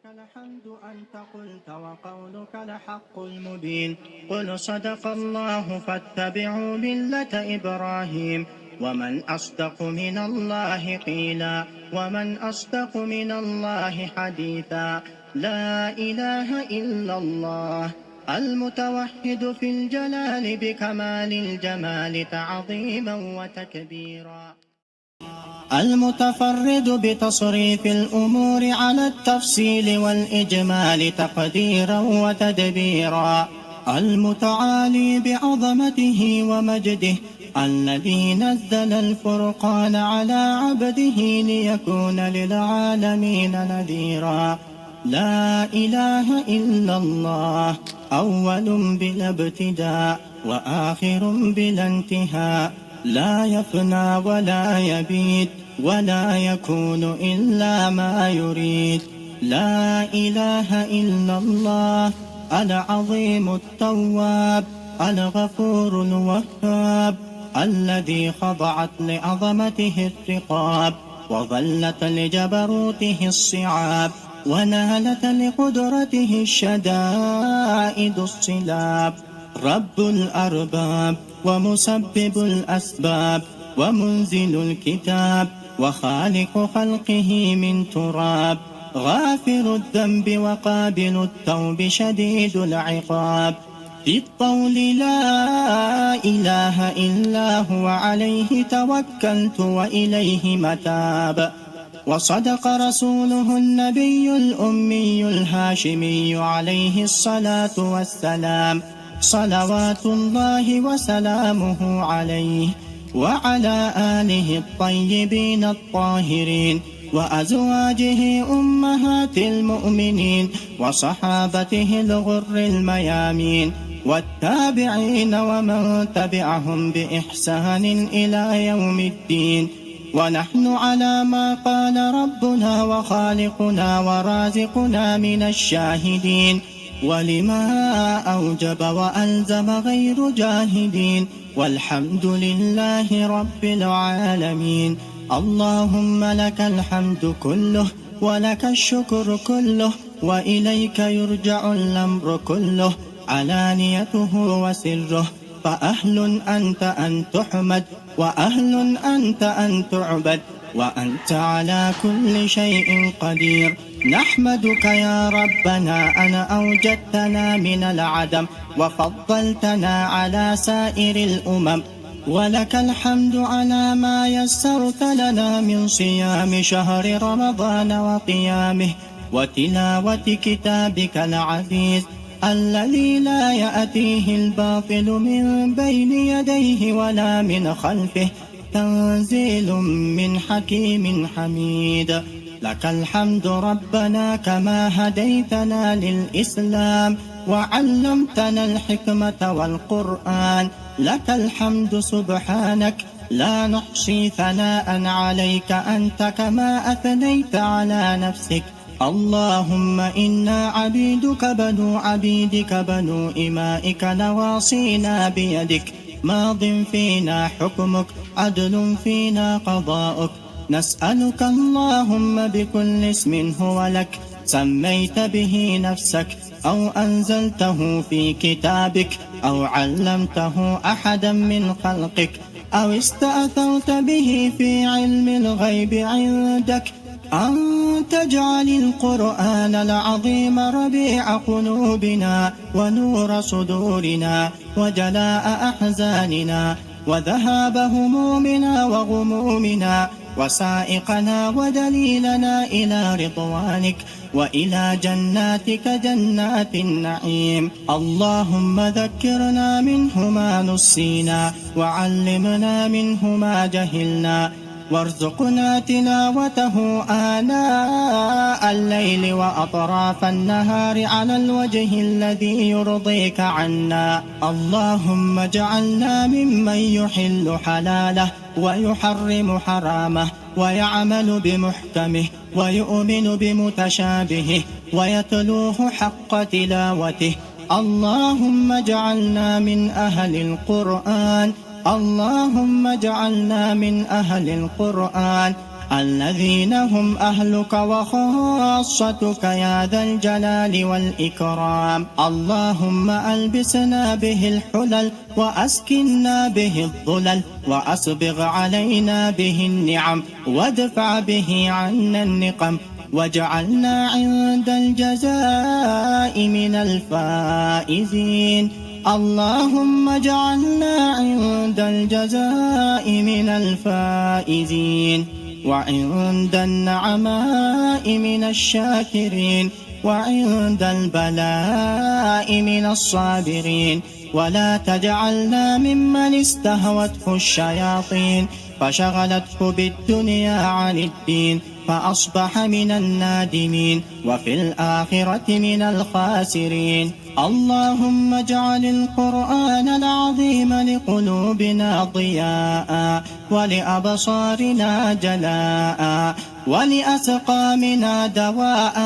الحمد أنت قلت وقولك الحق المبين. قل صدق الله فاتبعوا ملة إبراهيم. ومن أصدق من الله قيلا ومن أصدق من الله حديثا. لا إله إلا الله المتوحد في الجلال بكمال الجمال تعظيما وتكبيرا، المتفرد بتصريف الأمور على التفصيل والإجمال تقديرا وتدبيرا، المتعالي بعظمته ومجده الذي نزل الفرقان على عبده ليكون للعالمين نذيرا. لا إله إلا الله أول بلا ابتداء وآخر بلا انتهاء، لا يفنى ولا يبيد ولا يكون إلا ما يريد. لا إله إلا الله العظيم التواب الغفور الوهاب، الذي خضعت لعظمته الرقاب وظلت لجبروته الصعاب ونالت لقدرته الشدائد الصلاب. رب الأرباب ومسبب الأسباب ومنزل الكتاب وخالق خلقه من تراب، غافر الذنب وقابل التوب شديد العقاب. في القول لا إله إلا هو عليه توكلت وإليه متاب. وصدق رسوله النبي الأمي الهاشمي عليه الصلاة والسلام، صلوات الله وسلامه عليه وعلى آله الطيبين الطاهرين وأزواجه أمهات المؤمنين وصحابته الغر الميامين والتابعين ومن تبعهم بإحسان إلى يوم الدين. ونحن على ما قال ربنا وخالقنا ورازقنا من الشاهدين، ولما أوجب وألزم غير جاهدين، والحمد لله رب العالمين. اللهم لك الحمد كله ولك الشكر كله وإليك يرجع الأمر كله علانيته وسره، فأهل أنت أن تحمد وأهل أنت أن تعبد وأنت على كل شيء قدير. نحمدك يا ربنا أن أوجدتنا من العدم وفضلتنا على سائر الأمم، ولك الحمد على ما يسرت لنا من صيام شهر رمضان وقيامه وتلاوة كتابك العزيز الذي لا يأتيه الباطل من بين يديه ولا من خلفه، تنزيل من حكيم حميد. لك الحمد ربنا كما هديتنا للإسلام وعلمتنا الحكمة والقرآن. لك الحمد سبحانك لا نحصي ثناء عليك أنت كما أثنيت على نفسك. اللهم إنا عبيدك بنو عبيدك بنو إمائك نواصينا بيدك، ماض فينا حكمك عدل فينا قضاؤك. نسألك اللهم بكل اسم هو لك سميت به نفسك أو أنزلته في كتابك أو علمته أحدا من خلقك أو استأثرت به في علم الغيب عندك، أن تجعل القرآن العظيم ربيع قلوبنا ونور صدورنا وجلاء أحزاننا وذهاب همومنا وغمومنا وسائقنا ودليلنا إلى رضوانك وإلى جناتك جنات النعيم. اللهم ذكرنا منه ما نسينا وعلمنا منه ما جهلنا، وارزقنا تلاوته آناء الليل وأطراف النهار على الوجه الذي يرضيك عنا. اللهم اجعلنا ممن يحل حلاله ويحرم حرامه ويعمل بمحكمه ويؤمن بمتشابهه ويتلوه حق تلاوته. اللهم اجعلنا من أهل القرآن، اللهم اجعلنا من أهل القرآن الذين هم أهلك وخاصتك يا ذا الجلال والإكرام. اللهم ألبسنا به الحلل وأسكنا به الظلل وأسبغ علينا به النعم وادفع به عنا النقم واجعلنا عند الجزاء من الفائزين. اللهم اجعلنا عند الجزاء من الفائزين وعند النعماء من الشاكرين وعند البلاء من الصابرين. ولا تجعلنا ممن استهوته الشياطين فشغلته بالدنيا عن الدين فأصبح من النادمين وفي الآخرة من الخاسرين. اللهم اجعل القرآن العظيم لقلوبنا ضياء ولأبصارنا جلاء ولأسقامنا دواء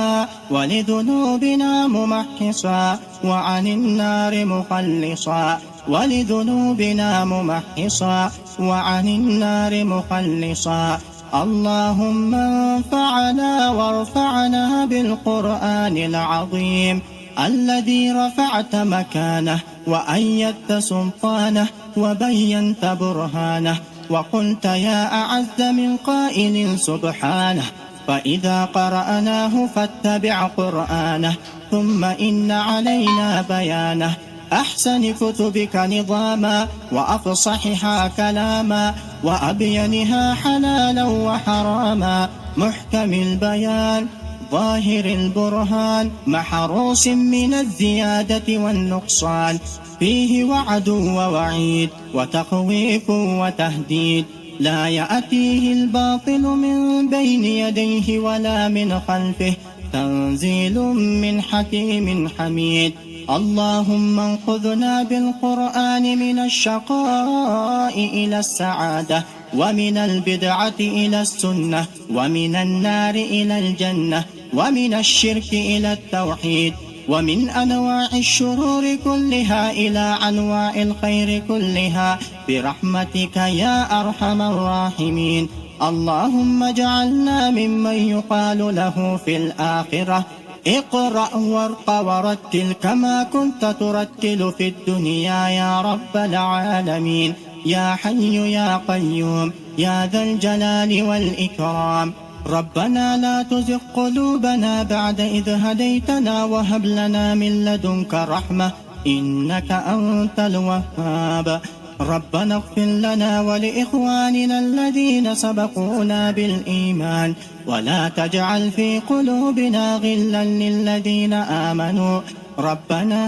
ولذنوبنا ممحصا وعن النار مخلصا ولذنوبنا ممحصا وعن النار مخلصا. اللهم انفعنا وارفعنا بالقرآن العظيم الذي رفعت مكانه وأيدت سلطانه وبينت برهانه وقلت يا أعز من قائل سبحانه فإذا قرأناه فاتبع قرآنه ثم إن علينا بيانه. أحسن كتبك نظاما وأفصحها كلاما وأبينها حلالا وحراما محكم البيان ظاهر البرهان محروس من الزيادة والنقصان فيه وعد ووعيد وتخويف وتهديد لا يأتيه الباطل من بين يديه ولا من خلفه تنزيل من حكيم حميد. اللهم انقذنا بالقرآن من الشقاء إلى السعادة ومن البدعة إلى السنة ومن النار إلى الجنة ومن الشرك إلى التوحيد ومن أنواع الشرور كلها إلى أنواع الخير كلها برحمتك يا أرحم الراحمين. اللهم اجعلنا ممن يقال له في الآخرة اقرأ وارق ورتل كما كنت ترتل في الدنيا يا رب العالمين. يا حي يا قيوم يا ذا الجلال والإكرام. ربنا لا تزغ قلوبنا بعد إذ هديتنا وهب لنا من لدنك رحمة إنك أنت الوهاب. ربنا اغفر لنا ولإخواننا الذين سبقونا بالإيمان ولا تجعل في قلوبنا غلا للذين آمنوا ربنا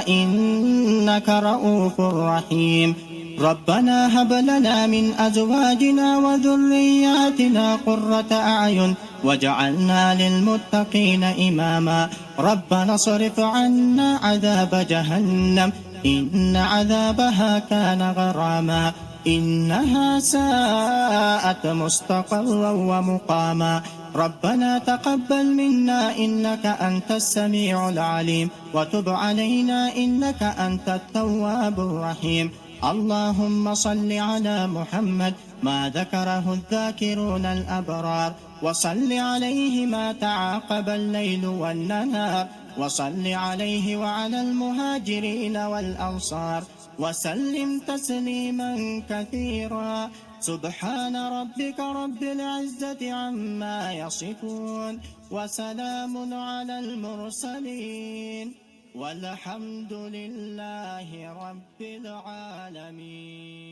إنك رؤوف رحيم. ربنا هب لنا من أزواجنا وذرياتنا قرة أعين واجعلنا للمتقين إماما. ربنا اصرف عنا عذاب جهنم إن عذابها كان غراما إنها ساءت مستقرا ومقاما. ربنا تقبل منا إنك أنت السميع العليم وتب علينا إنك أنت التواب الرحيم. اللهم صل على محمد ما ذكره الذاكرون الأبرار وصل عليه ما تعاقب الليل والنهار وصل عليه وعلى المهاجرين والأنصار وسلم تسليما كثيرا. سبحان ربك رب العزة عما يصفون وسلام على المرسلين. والحمد لله رب العالمين.